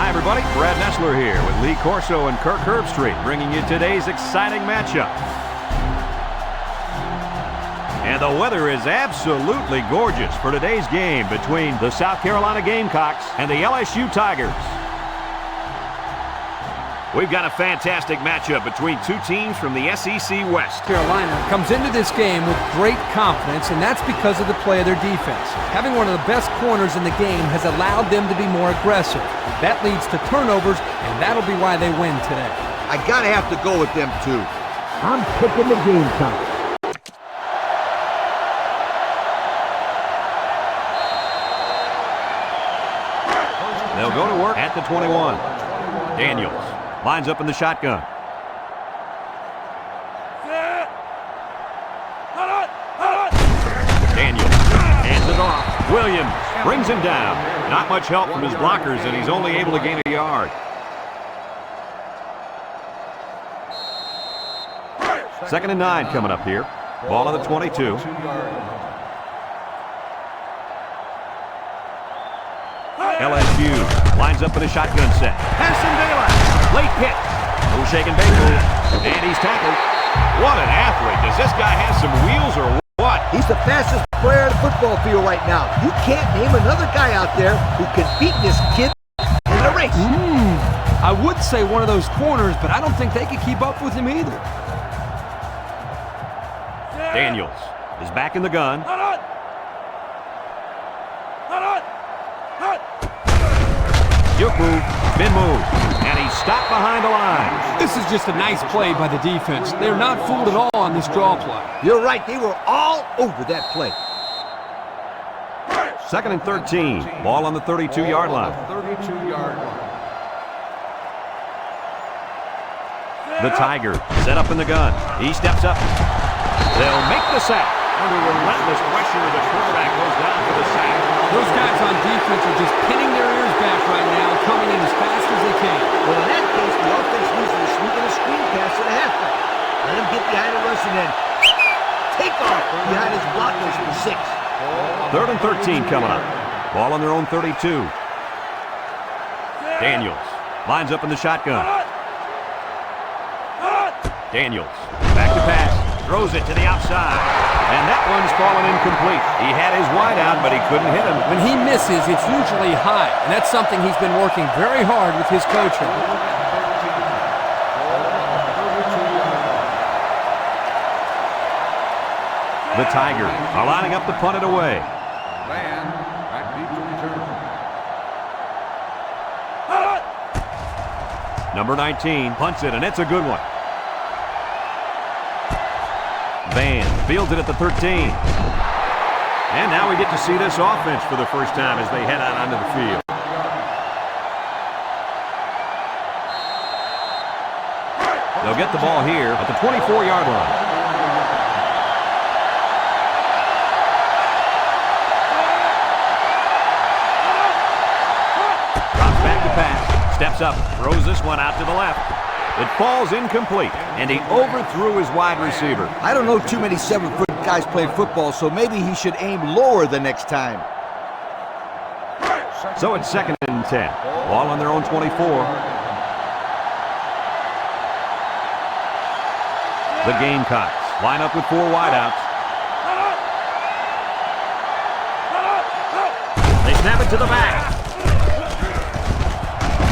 Hi, everybody. Brad Nessler here with Lee Corso and Kirk Herbstreit, bringing you today's exciting matchup. And the weather is absolutely gorgeous for today's game between the South Carolina Gamecocks and the LSU Tigers. We've got a fantastic matchup between two teams from the SEC West. Carolina comes into this game with great confidence, and that's because of the play of their defense. Having one of the best corners in the game has allowed them to be more aggressive. That leads to turnovers, and that'll be why they win today. I gotta have to go with them too. I'm picking the Gamecocks. They'll go to work at the 21. Daniels lines up in the shotgun. Daniels hands it off. Williams brings him down. Not much help from his blockers, and he's only able to gain a yard. Second and 9 coming up here. Ball on the 22. LSU lines up in a shotgun set. Henson Daylight. Late hit. No shake and bake move. And he's tackled. What an athlete. Does this guy have some wheels or what? He's the fastest player on the football field right now. You can't name another guy out there who can beat this kid in a race. I would say one of those corners, but I don't think they could keep up with him either. Daniels is back in the gun. Juke move, spin move, and he's stopped behind the line. This is just a nice play by the defense. They're not fooled at all on this draw play. You're right. They were all over that play. Second and 13. Ball on the 32-yard line. The Tigers set up in the gun. He steps up. They'll make the sack. Under relentless pressure, the quarterback goes down for the sack. Those guys on defense are just pinning their ears back right now, coming in as fast as they can. Well, in that case, the offense needs to sneak in a screen pass to the halfback. Let him get behind the rush and then take off behind his blockers for 6. Third and 13 coming up. Ball on their own 32. Daniels lines up in the shotgun. Daniels back to pass. Throws it to the outside. And that one's fallen incomplete. He had his wide out, but he couldn't hit him. When he misses, it's usually high, and that's something he's been working very hard with his coaching. The Tigers are lining up to punt it away. Number 19 punts it, and it's a good one. Van fields it at the 13. And now we get to see this offense for the first time as they head out onto the field. They'll get the ball here at the 24-yard line. Drops back to pass. Steps up. Throws this one out to the left. It falls incomplete, and he overthrew his wide receiver. I don't know too many 7-foot guys playing football, so maybe he should aim lower the next time. So it's second and 10. Ball on their own 24. The Gamecocks line up with 4 wideouts. They snap it to the back.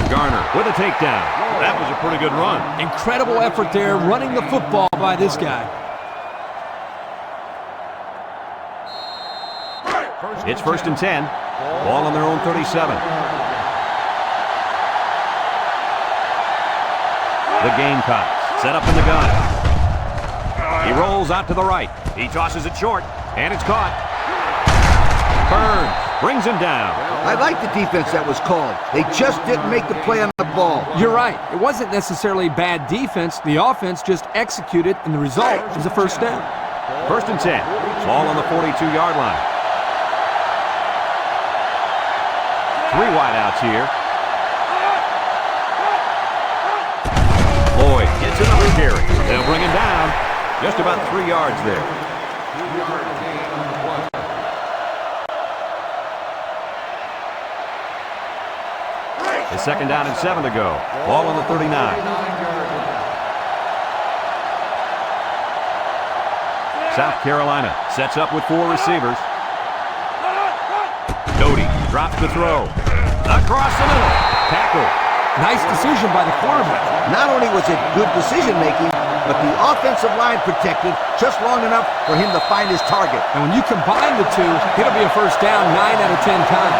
Garner with a takedown. That was a pretty good run. Incredible effort there, running the football by this guy. It's first and 10. Ball on their own 37. The Gamecocks set up in the gun. He rolls out to the right. He tosses it short, and it's caught. Burns brings him down. I like the defense that was called. They just didn't make the play on the ball. You're right. It wasn't necessarily bad defense. The offense just executed, and the result was a first down. First and 10. Ball on the 42-yard line. 3 wideouts here. Lloyd gets another carry. They'll bring him down. Just about 3 yards there. It's 2nd down and 7 to go. Ball on the 39. South Carolina sets up with 4 receivers. Doty drops the throw. Across the middle. Tackle. Nice decision by the quarterback. Not only was it good decision-making, but the offensive line protected just long enough for him to find his target. And when you combine the two, it'll be a first down 9 out of 10 times.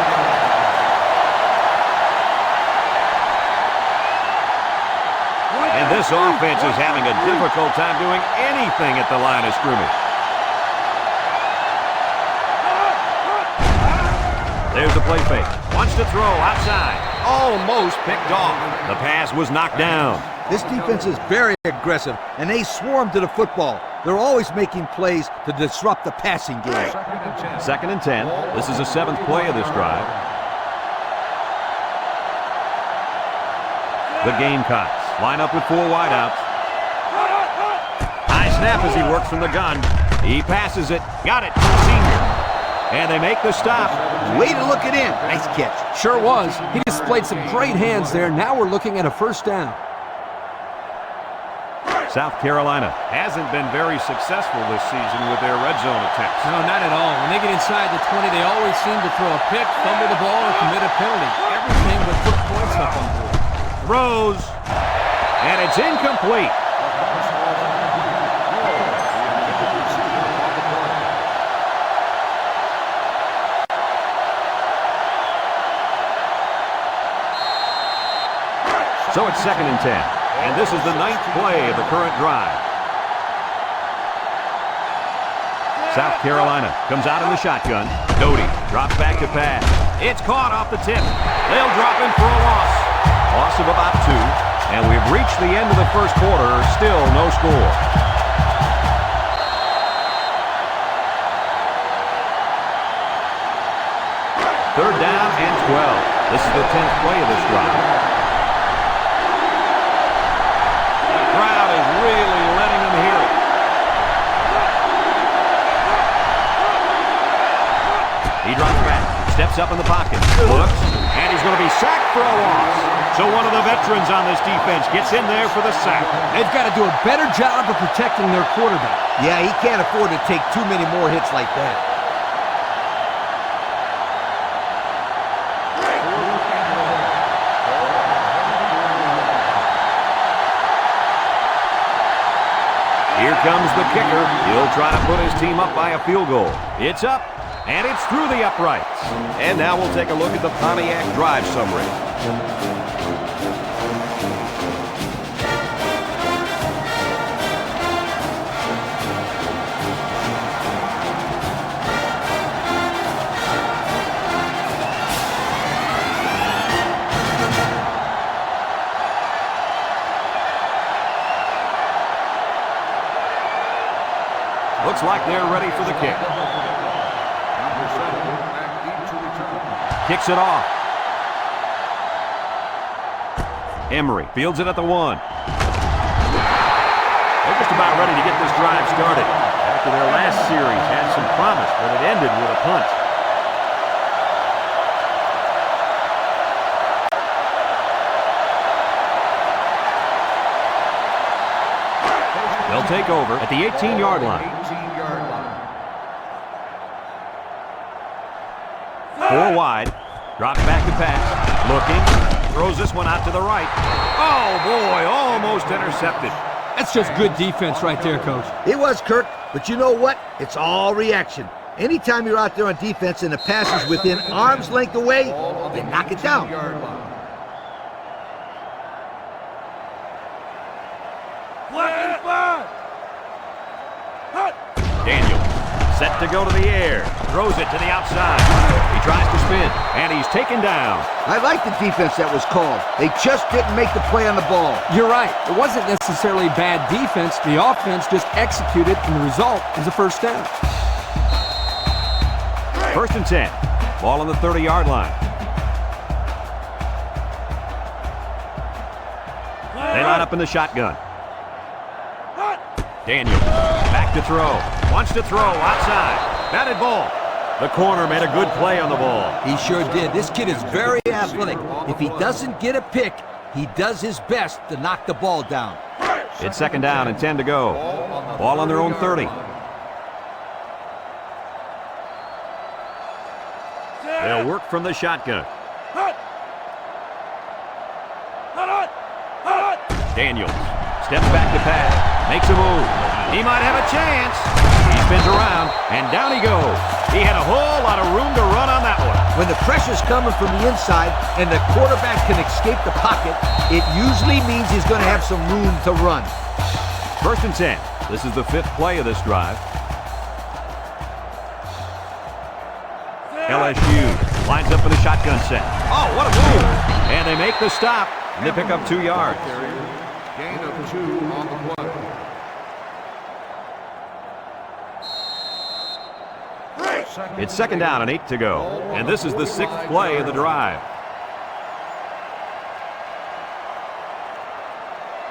And this offense is having a difficult time doing anything at the line of scrimmage. There's the play fake. Wants to throw outside. Almost picked off. The pass was knocked down. This defense is very aggressive, and they swarm to the football. They're always making plays to disrupt the passing game. 2nd and 10. This is the 7th play of this drive. The Gamecocks line up with 4 wideouts. High snap as he works from the gun. He passes it. Got it to the senior. And they make the stop. Way to look it in. Nice catch. Sure was. He displayed some great hands there. Now we're looking at a first down. South Carolina hasn't been very successful this season with their red zone attempts. No, not at all. When they get inside the 20, they always seem to throw a pick, fumble the ball, or commit a penalty. Everything but put points up on the board. Throws. And it's incomplete. So it's 2nd and 10. And this is the 9th play of the current drive. South Carolina comes out in the shotgun. Doty drops back to pass. It's caught off the tip. They'll drop him for a loss. Loss of about 2. And we've reached the end of the first quarter. Still no score. Third down and 12. This is the 10th play of this drive. Crowd is really letting them hear it. He drops back, steps up in the pocket, looks, and he's going to be sacked for a loss. So one of the veterans on this defense gets in there for the sack. They've got to do a better job of protecting their quarterback. Yeah, he can't afford to take too many more hits like that. Here comes the kicker. He'll try to put his team up by a field goal. It's up, and it's through the uprights. And now we'll take a look at the Pontiac drive summary. Looks like they're ready for the kick. Kicks it off. Emery fields it at the 1. They're just about ready to get this drive started. After their last series had some promise, but it ended with a punt. They'll take over at the 18-yard line. 4 wide. Drops back to pass. Looking. Throws this one out to the right. Oh, boy. Almost intercepted. That's just good defense right there, Coach. It was, Kurt, but you know what? It's all reaction. Anytime you're out there on defense and the pass is within arm's length away, you knock it down. Daniel set to go to the air. Throws it to the outside. He tries to spin, and he's taken down. I like the defense that was called. They just didn't make the play on the ball. You're right. It wasn't necessarily bad defense. The offense just executed, and the result is a first down. 1st and 10. Ball on the 30-yard line. They line up in the shotgun. Daniel back to throw. Wants to throw outside. Batted ball. The corner made a good play on the ball. He sure did. This kid is very athletic. If he doesn't get a pick, he does his best to knock the ball down. It's second down and 10 to go. Ball on their own 30. They'll work from the shotgun. Daniels steps back to pass, makes a move. He might have a chance. He spins around, and down he goes. He had a whole lot of room to run on that one. When the pressure's coming from the inside and the quarterback can escape the pocket, it usually means he's going to have some room to run. First and 10. This is the 5th play of this drive. LSU lines up in a shotgun set. Oh, what a move! And they make the stop, and they pick up 2 yards. Gain of 2 on the play. It's second down and 8 to go. And this is the 6th play of the drive.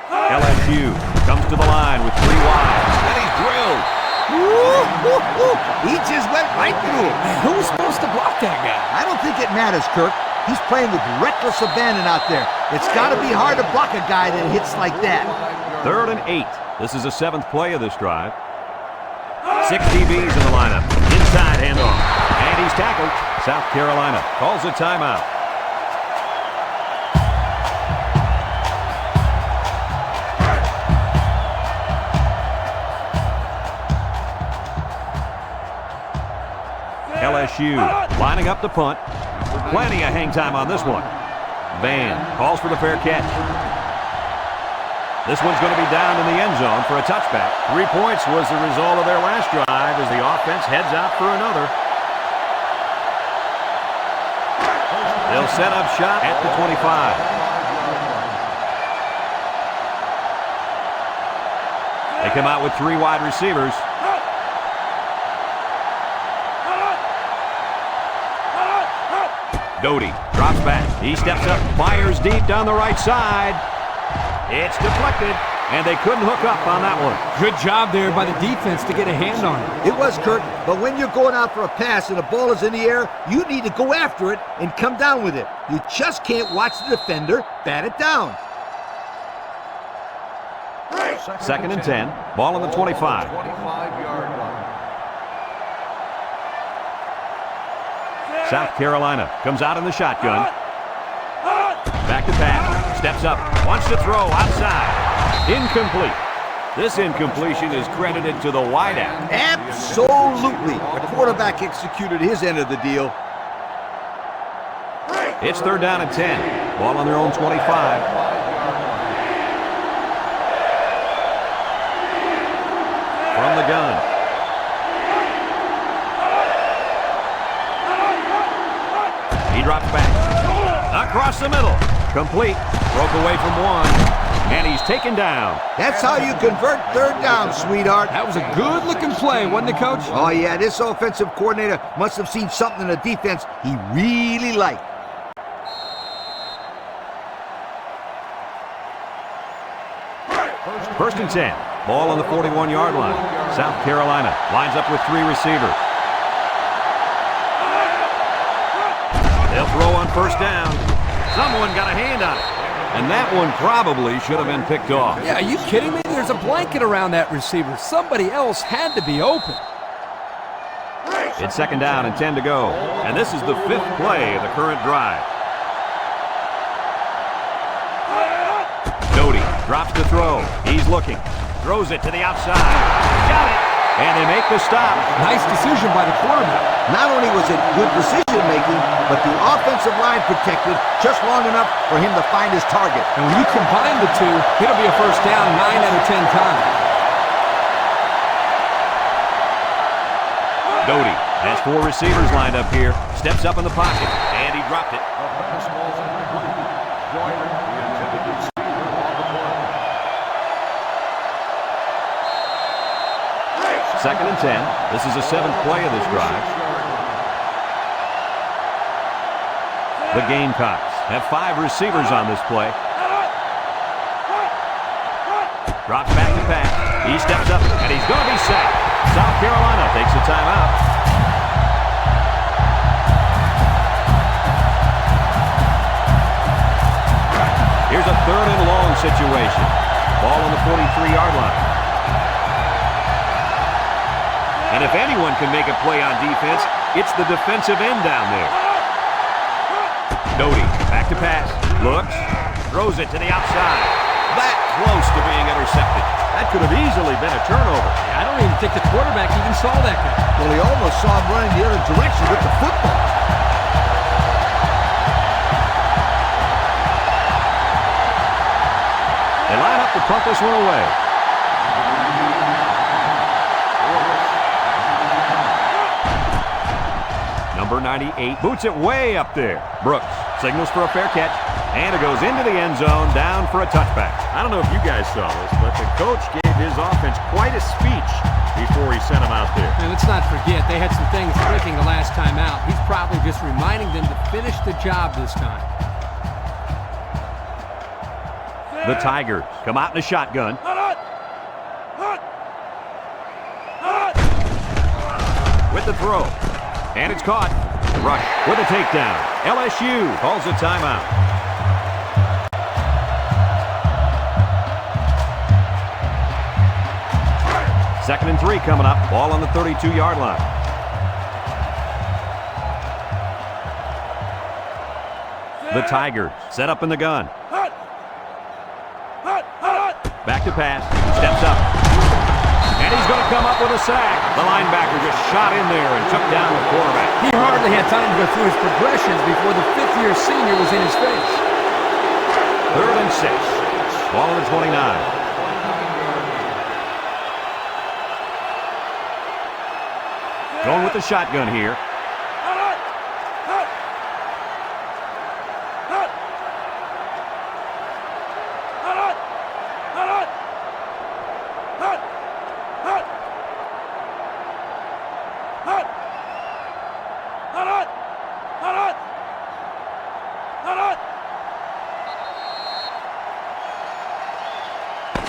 LSU comes to the line with 3 wide. And he's drilled. He just went right through him. Man, who was supposed to block that guy? I don't think it matters, Kirk. He's playing with reckless abandon out there. It's got to be hard to block a guy that hits like that. Third and 8. This is the 7th play of this drive. 6 DBs in the lineup. Inside handoff. And he's tackled. South Carolina calls a timeout. LSU lining up the punt. Plenty of hang time on this one. Van calls for the fair catch. This one's going to be down in the end zone for a touchback. 3 points was the result of their last drive as the offense heads out for another. They'll set up shop at the 25. They come out with 3 wide receivers. Doty drops back. He steps up, fires deep down the right side. It's deflected, and they couldn't hook up on that one. Good job there by the defense to get a hand on it. It was, Kirk, but when you're going out for a pass and the ball is in the air, you need to go after it and come down with it. You just can't watch the defender bat it down. Second and 10. Ball on the 25. 25-yard line. South Carolina comes out in the shotgun. Back to pass. Steps up. Wants to throw outside. Incomplete. This incompletion is credited to the wideout. Absolutely. The quarterback executed his end of the deal. It's third down and 10. Ball on their own 25. From the gun. He drops back. Across the middle. Complete. Broke away from one. And he's taken down. That's how you convert third down, sweetheart. That was a good-looking play, wasn't it, Coach? Oh, yeah, this offensive coordinator must have seen something in the defense he really liked. First and 10. Ball on the 41-yard line. South Carolina lines up with 3 receivers. They'll throw on first down. Someone got a hand on it. And that one probably should have been picked off. Yeah, are you kidding me? There's a blanket around that receiver. Somebody else had to be open. It's second down and 10 to go. And this is the 5th play of the current drive. Doty drops to throw. He's looking. Throws it to the outside. Got it. And they make the stop. Nice decision by the quarterback. Not only was it good decision-making, but the offensive line protected just long enough for him to find his target. And when you combine the two, it'll be a first down 9 out of 10 times. Doty has 4 receivers lined up here. Steps up in the pocket. And he dropped it. Second and 10. This is the 7th play of this drive. The Gamecocks have 5 receivers on this play. Drops back to pass. He steps up, and he's going to be sacked. South Carolina takes a timeout. situation. Ball on the 43-yard line. And if anyone can make a play on defense, it's the defensive end down there. Doty, back to pass. Looks, throws it to the outside. That close to being intercepted. That could have easily been a turnover. I don't even think the quarterback even saw that guy. Well, he almost saw him running the other direction with the football. They line up to punt this one away. Number 98 boots it way up there. Brooks signals for a fair catch, and it goes into the end zone, down for a touchback. I don't know if you guys saw this, but the coach gave his offense quite a speech before he sent them out there. And let's not forget, they had some things clicking the last time out. He's probably just reminding them to finish the job this time. The Tigers come out in a shotgun. With the throw. And it's caught. Rush with a takedown. LSU calls a timeout. Second and 3 coming up. Ball on the 32-yard line. The Tigers set up in the gun. Back to pass. Steps up. And he's going to come up with a sack. The linebacker just shot in there and took down the quarterback. He hardly had time to go through his progressions before the fifth-year senior was in his face. Third and 6. Ball on the 29. Going with the shotgun here.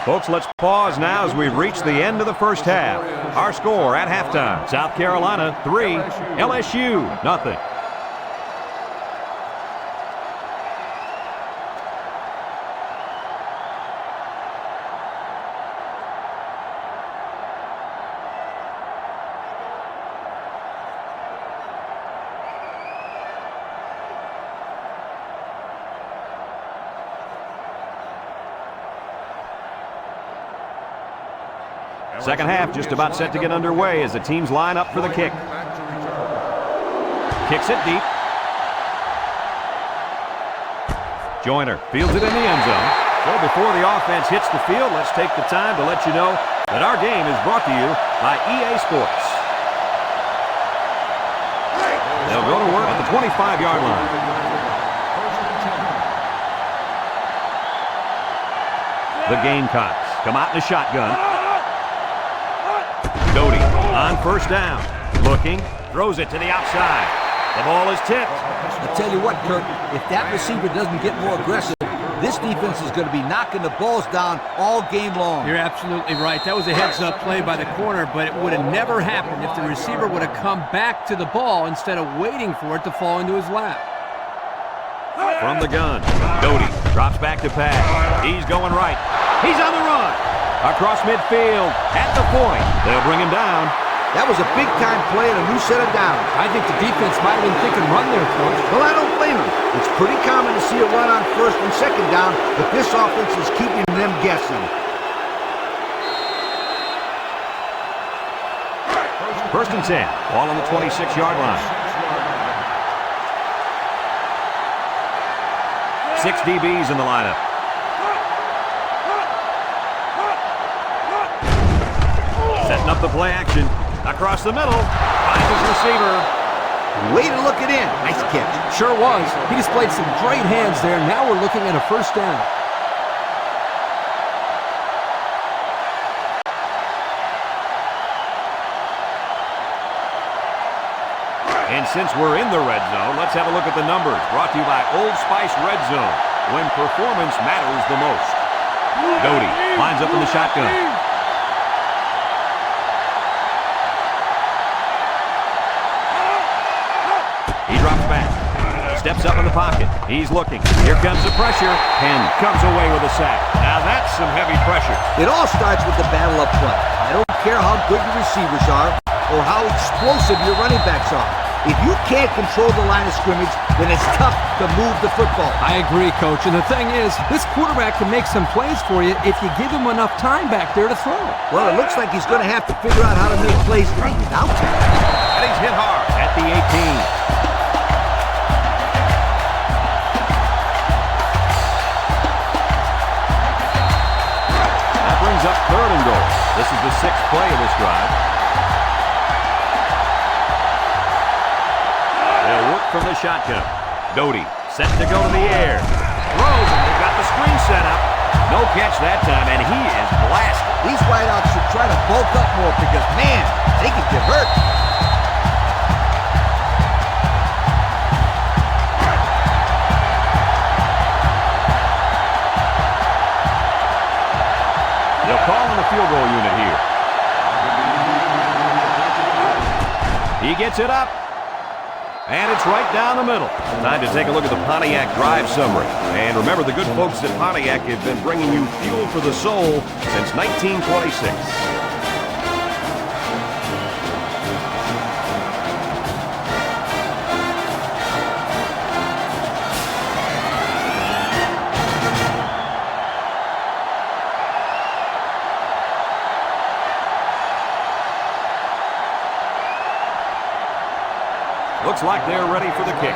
Folks, let's pause now as we've reached the end of the first half. Our score at halftime, South Carolina 3, LSU nothing. Second half just about set to get underway as the teams line up for the kick. Kicks it deep. Joyner fields it in the end zone. So before the offense hits the field, let's take the time to let you know that our game is brought to you by EA Sports. They'll go to work at the 25-yard line. The Gamecocks come out in a shotgun. Doty on first down. Looking, throws it to the outside. The ball is tipped. I'll tell you what, Kirk, if that receiver doesn't get more aggressive, this defense is going to be knocking the balls down all game long. You're absolutely right. That was a heads-up play by the corner, but it would have never happened if the receiver would have come back to the ball instead of waiting for it to fall into his lap. From the gun, Doty drops back to pass. He's going right. He's on the run. Across midfield, at the 40. They'll bring him down. That was a big-time play and a new set of downs. I think the defense might have been thinking run there, Coach. Well, I don't blame them. It's pretty common to see a run on first and second down, but this offense is keeping them guessing. First and 10. Ball on the 26-yard line. 6 DBs in the lineup. Setting up the play action. Across the middle. Finds his receiver. Way to look it in. Nice catch. Sure was. He displayed some great hands there. Now we're looking at a first down. And since we're in the red zone, let's have a look at the numbers. Brought to you by Old Spice Red Zone, when performance matters the most. Doty lines up in the shotgun. He drops back. Steps Sets up in the pocket. He's looking. Here comes the pressure. Penn comes away with a sack. Now that's some heavy pressure. It all starts with the battle up front. I don't care how good your receivers are or how explosive your running backs are. If you can't control the line of scrimmage, then it's tough to move the football. I agree, Coach. And the thing is, this quarterback can make some plays for you if you give him enough time back there to throw. Well, it looks like he's going to have to figure out how to make plays without him. And he's hit hard at the 18. That brings up 3rd and goal. This is the 6th play of this drive. They'll work from the shotgun. Doty set to go to the air. Throws, and they've got the screen set up. No catch that time, and he is blasted. These wideouts should try to bulk up more because, man, they can get hurt. They'll call in the field goal unit here. He gets it up. And it's right down the middle. Time to take a look at the Pontiac drive summary. And remember, the good folks at Pontiac have been bringing you fuel for the soul since 1926. Looks like they're ready for the kick.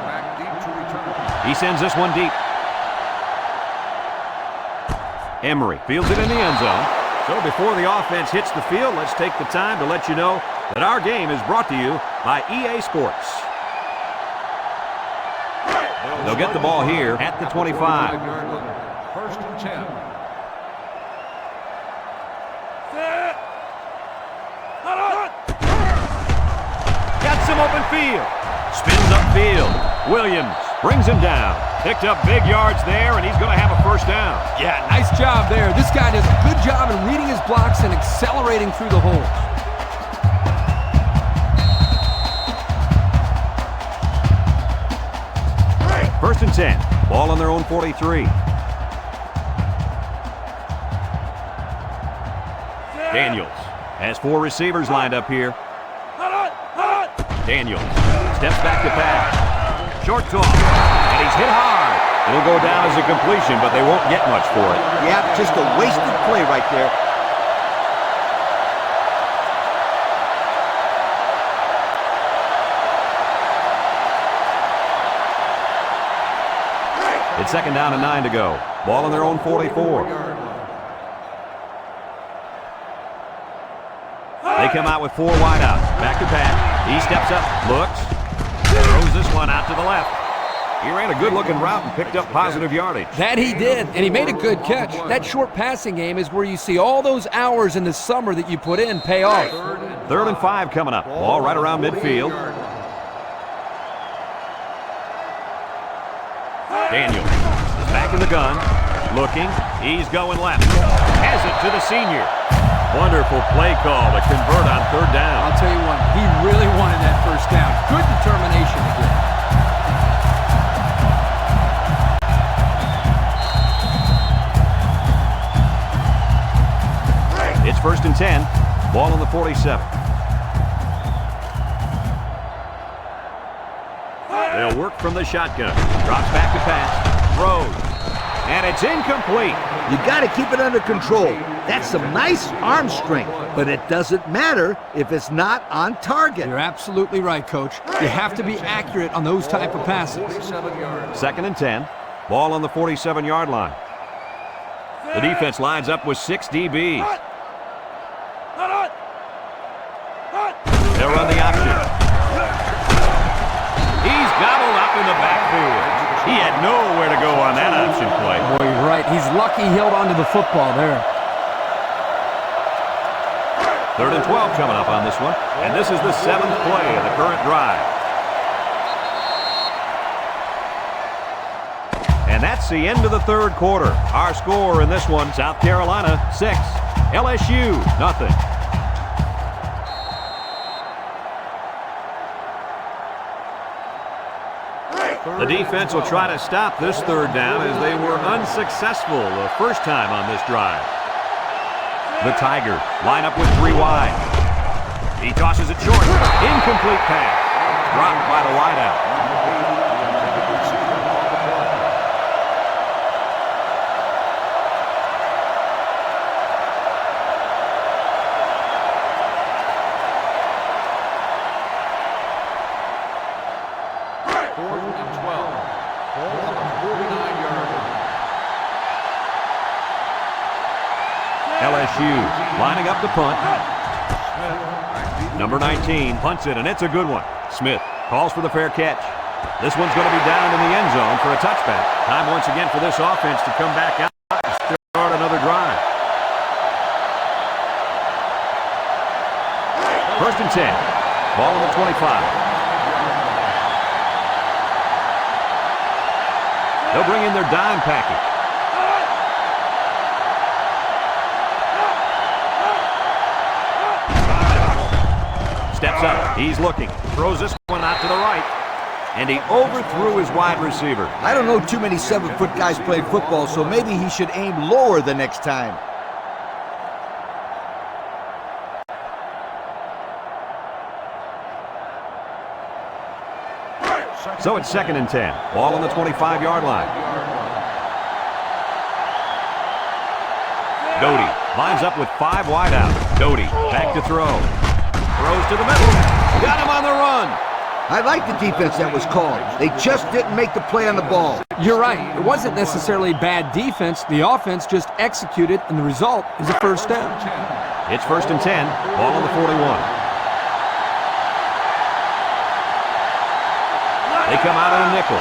Back deep to return. He sends this one deep. Emery fields it in the end zone. So before the offense hits the field, let's take the time to let you know that our game is brought to you by EA Sports. They'll get the ball here at the 25. 1st and 10. Got some open field. Spins upfield. Williams brings him down. Picked up big yards there, and he's going to have a 1st down. Yeah, nice job there. This guy does a good job in reading his blocks and accelerating through the holes. First and 10. Ball on their own 43. Daniels has 4 receivers lined up here. Daniels steps back to pass. Short toss, and he's hit hard. It'll go down as a completion, but they won't get much for it. Yeah, just a wasted play right there. It's 2nd down and 9 to go. Ball on their own 44. They come out with 4 wideouts. Back to pass. He steps up, looks, throws this one out to the left. He ran a good-looking route and picked up positive yardage. That he did, and he made a good catch. That short passing game is where you see all those hours in the summer that you put in pay off. 3rd and 5 coming up. Ball right around midfield. Daniels is back in the gun, looking. He's going left. Has it to the senior. Wonderful play call to convert on 3rd down. I'll tell you what, he really wanted that 1st down. Good determination again. It's 1st and 10. Ball on the 47. They'll work from the shotgun. Drops back to pass. Throws. And it's incomplete. You got to keep it under control. That's some nice arm strength, but it doesn't matter if it's not on target. You're absolutely right, Coach. You have to be accurate on those type of passes. 2nd and 10. Ball on the 47-yard line. The defense lines up with 6 DBs. They'll run the option. He's gobbled up in the backfield. He had nowhere to go on that option play. Boy, you're right. He's lucky he held onto the football there. 3rd and 12 coming up on this one. And this is the 7th play of the current drive. And that's the end of the 3rd quarter. Our score in this one, South Carolina 6, LSU nothing. The defense will try to stop this third down as they were unsuccessful the first time on this drive. The Tigers line up with 3 wide. He tosses it short. Incomplete pass. Dropped by the wideout. LSU lining up the punt. Number 19 punts it, and it's a good one. Smith calls for the fair catch. This one's going to be down in the end zone for a touchback. Time once again for this offense to come back out and start another drive. First and 10. Ball on the 25. They'll bring in their dime package. Steps up. He's looking. Throws this one out to the right. And he overthrew his wide receiver. I don't know too many 7-foot guys playing football, so maybe he should aim lower the next time. So it's second and 10. Ball on the 25-yard line. Doty lines up with 5 wide out. Doty back to throw. Throws to the middle. Got him on the run. I like the defense that was called. They just didn't make the play on the ball. You're right. It wasn't necessarily bad defense. The offense just executed, and the result is a first down. It's first and 10. Ball on the 41. They come out in a nickel.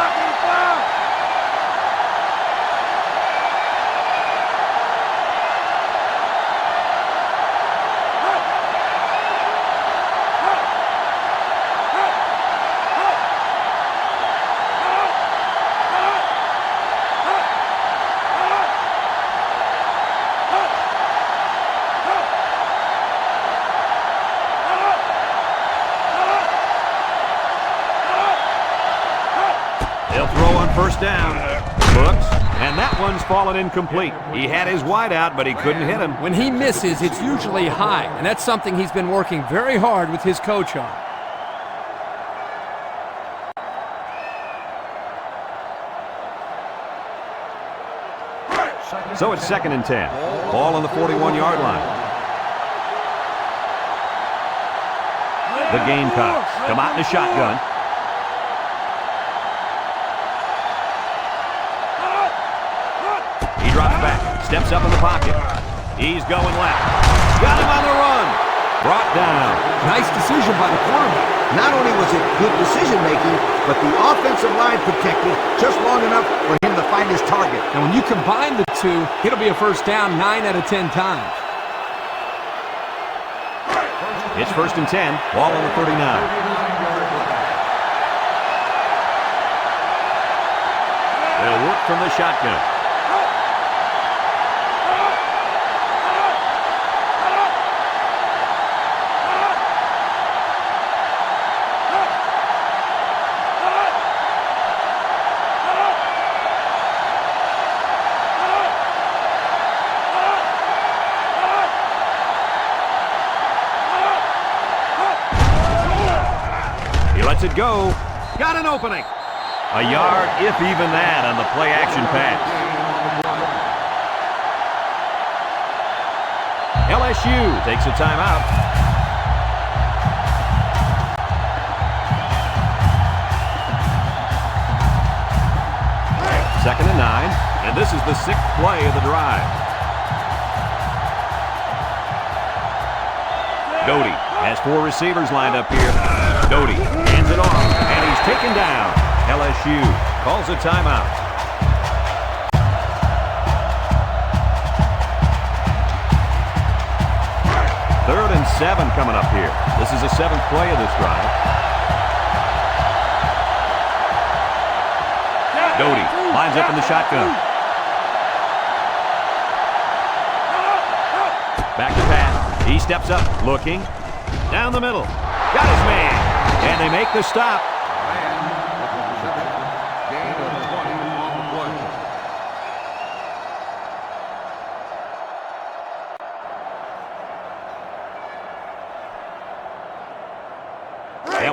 First down. Looks, and that one's fallen incomplete. He had his wide out, but he couldn't hit him. When he misses, it's usually high, and that's something he's been working very hard with his coach on. So it's second and 10. Ball on the 41-yard line. The Gamecocks come out in a shotgun. Drops back, steps up in the pocket. He's going left. Got him on the run. Brought down. Nice decision by the quarterback. Not only was it good decision-making, but the offensive line protected just long enough for him to find his target. And when you combine the two, it'll be a first down 9 out of 10 times. It's first and 10. Ball on the 39. They'll work from the shotgun. Lets it go. Got an opening. A yard, if even that, on the play-action pass. LSU takes a timeout. Second and 9, and this is the 6th play of the drive. Doty has 4 receivers lined up here. Doty hands it off, and he's taken down. LSU calls a timeout. Third and 7 coming up here. This is the 7th play of this drive. Doty lines up in the shotgun. Back to pass. He steps up, looking. Down the middle. Got his man. And they make the stop.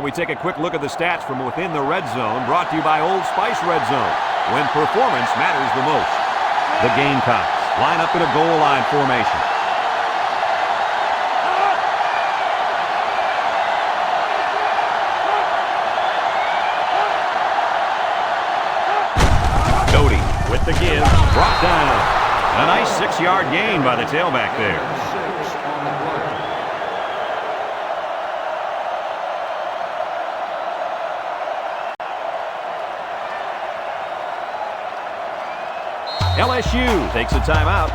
we take a quick look at the stats from within the red zone, brought to you by Old Spice Red Zone, when performance matters the most. The Gamecocks line up in a goal line formation. Doty with the give, brought down. A nice 6-yard gain by the tailback there. 6 on the play. LSU takes a timeout.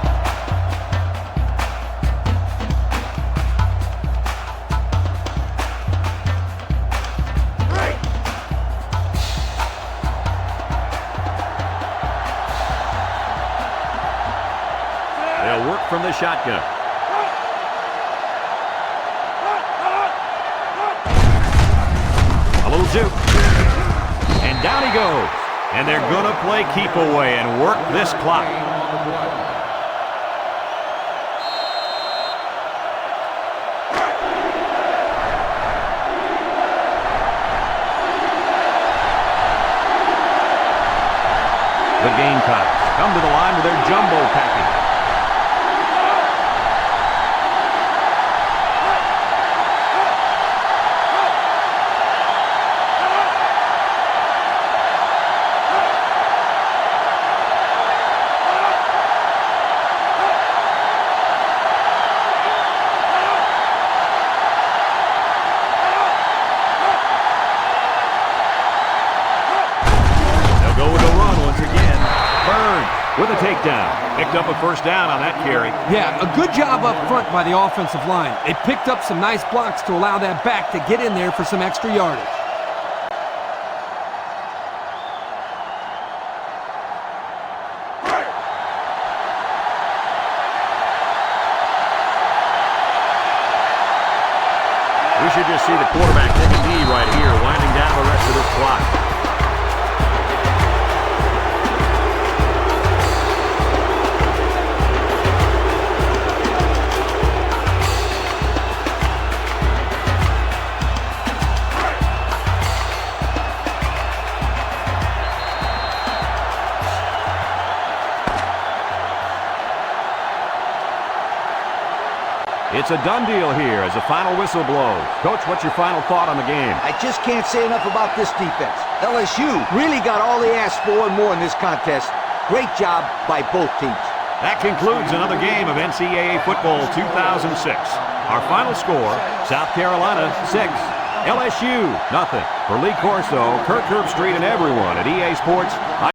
They'll work from the shotgun. A little juke. And down he goes. And they're going to play keep away and work this clock. The Gamecocks come to the line with their jumbo package. With a takedown. Picked up a first down on that carry. Yeah, a good job up front by the offensive line. They picked up some nice blocks to allow that back to get in there for some extra yardage. We should just see the quarterback take a knee right here, winding down the rest of this clock. It's a done deal here as the final whistle blows. Coach, what's your final thought on the game? I just can't say enough about this defense. LSU really got all they asked for and more in this contest. Great job by both teams. That concludes another game of NCAA football 2006. Our final score, South Carolina 6, LSU nothing. For Lee Corso, Kirk Herbstreit, and everyone at EA Sports,